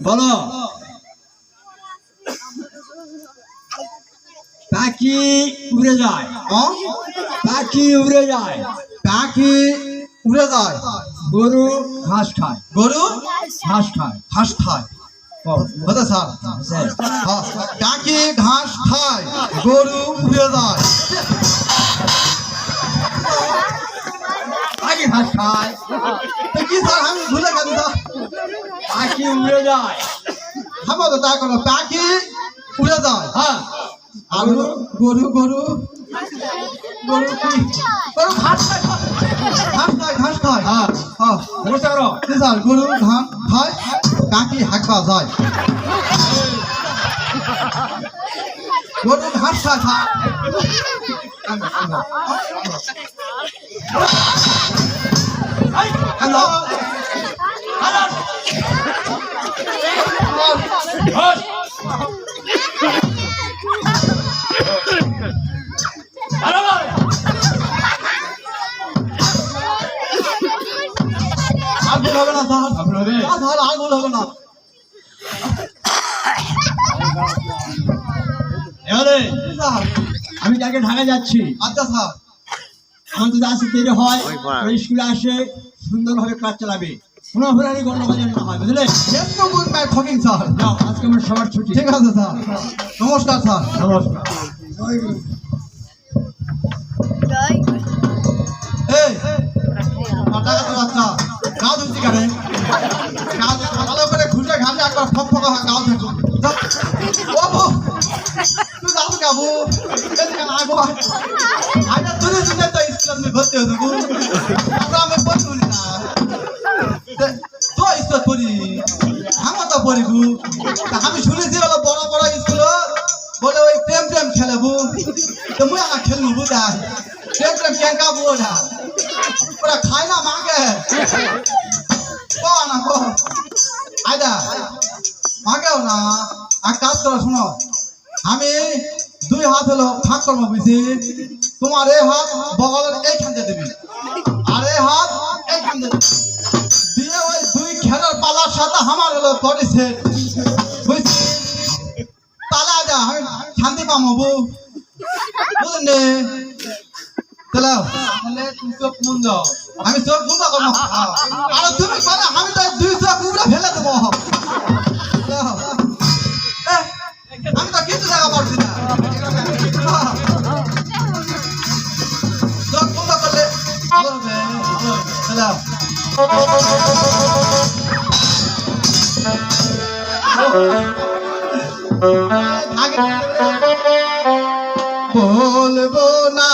বলো পাখি উড়ে যায় পাখি উড়ে যায় পাখি উড়ে যায় গরু ঘাস খায় গরু ঘাস খায় ঘাস খায় হতে স্যার হ্যাঁ পাখি ঘাস খায় গরু উড়ে যায় পাখি ঘাস খায় তো কি স্যার আমি ভুলে গেছি স্যার পাখি উড়ে যায় আমার তো তাই করো পাখি উড়ে যায় হ্যাঁ আর গরু গরু গরু কি গরু ঘাস খায় ঘাস খায় হ্যাঁ হ্যাঁ নমস্কার করো কি স্যার গরু ঘাস খায় পাখি হাঁকবা যায় গরু ঘাস খায় স্যার হ্যালো আগুন হবে না স্যার আগুন হবে? স্যার আগুন হবে না এবারে স্যার আমি কালকে ঢাকা যাচ্ছি আচ্ছা স্যার আমার যদি আসতে দেরি হয় ওই স্কুলে আসে সুন্দরভাবে ক্লাস চালাবে কোনো অপরাধী গন্ডগোল যেন না হয় বুঝলে যেন গুড বাই থকিং স্যার যাও আজকে আমার সবার ছুটি ঠিক আছে স্যার নমস্কার স্যার নমস্কার এই টাকা তো বাচ্চা গাও ধুচ্ছি কেন গাও ভালো করে ঘুষে ঘাসে একবার ফক ফক গাও ধুচ্ছি ও বউ তুই যাও গাবু এদিকে আগো আজ তুই দিনে তো স্কুলে ভর্তি হয়ে দেবো আমি পড়ি না তো স্কুল পড়ি আমার তো পড়ি গু আমি শুনেছি বলো বড় বড় স্কুল বলে ওই প্রেম প্রেম খেলাবো তো মুই আমার খেলবো বুঝা প্রেম প্রেম কেঙ্কা বোঝা ওরা খায় না মাকে কো না কো আয়দা মাকেও না এক কাজ করো শোনো আমি দুই হাত হলো ফাঁক করবো বুঝি তোমার এই হাত বগলের এইখান দিয়ে দেবি আর এই হাত এইখান দিয়ে দিবি। দিয়ে ওই দুই খেলার পালার সাথে আমার হলো বডি সেট বুঝছি পালা যা আমি শান্তি পাবো বুঝলি তাহলে তুমি চোখ মুন্দ আমি চোখ মুন্দ করবো আর তুমি পারে আমি তো দুই চোখ উপরে ফেলে দেবো আমি তো কিছু জায়গা পারছি না চোখ মুন্দ করলে ভালো হবে বলবো না